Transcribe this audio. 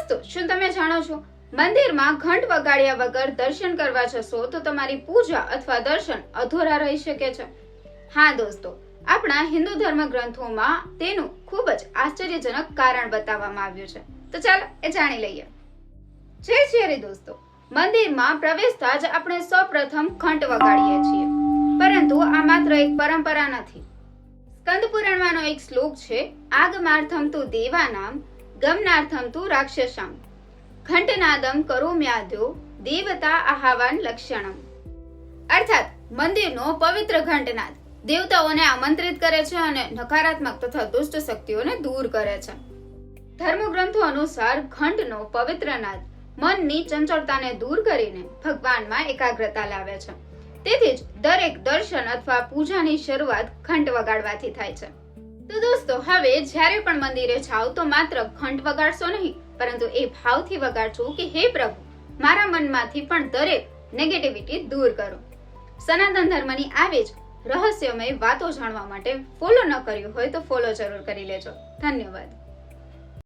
દોસ્તો, શું તમે જાણો છો મંદિરમાં ઘંટ વગાડ્યા વગર દર્શન કરવા જશો તો તમારી પૂજા અથવા દર્શન અધૂરા રહી શકે છે? હા દોસ્તો, આપણા હિન્દુ ધર્મ ગ્રંથોમાં તેનું ખૂબ જ આશ્ચર્યજનક કારણ બતાવવામાં આવ્યું છે. તો ચાલો એ જાણી લઈએ. જય શ્રી હરિ દોસ્તો, મંદિરમાં પ્રવેશતા જ આપણે સૌપ્રથમ ઘંટ વગાડીએ છીએ, પરંતુ આ માત્ર એક પરંપરા નથી. સ્કંદ પુરાણમાંનો એક શ્લોક છે, આગમાર્થમ તુ દેવાનામ ગમનાર્થમ તુ રાક્ષસામ ઘંટનાદમ કરોમ્યાદ્યો દેવતા આહાવાન લક્ષણમ. અર્થાત મંદિરનો પવિત્ર ઘંટનાદ દેવતાઓને આમંત્રિત કરે છે અને નકારાત્મક તથા દુષ્ટ શક્તિઓને દૂર કરે છે. ધર્મગ્રંથો અનુસાર ઘંટનો પવિત્ર નાદ મનની ચંચળતાને દૂર કરીને ભગવાનમાં એકાગ્રતા લાવે છે. તેથી જ દરેક દર્શન અથવા પૂજાની શરૂઆત ઘંટ વગાડવાથી થાય છે. તો દોસ્તો, હવે જ્યારે પણ મંદિરે જાઓ તો માત્ર ઘંટ વગાડશો નહીં, પરંતુ એ ભાવથી વગાડશો કે હે પ્રભુ, મારા મનમાંથી પણ દરેક નેગેટિવિટી દૂર કરો. સનાતન ધર્મની આવી જ રહસ્યમય વાતો જાણવા માટે ફોલો ન કર્યું હોય તો ફોલો જરૂર કરી લેજો. ધન્યવાદ.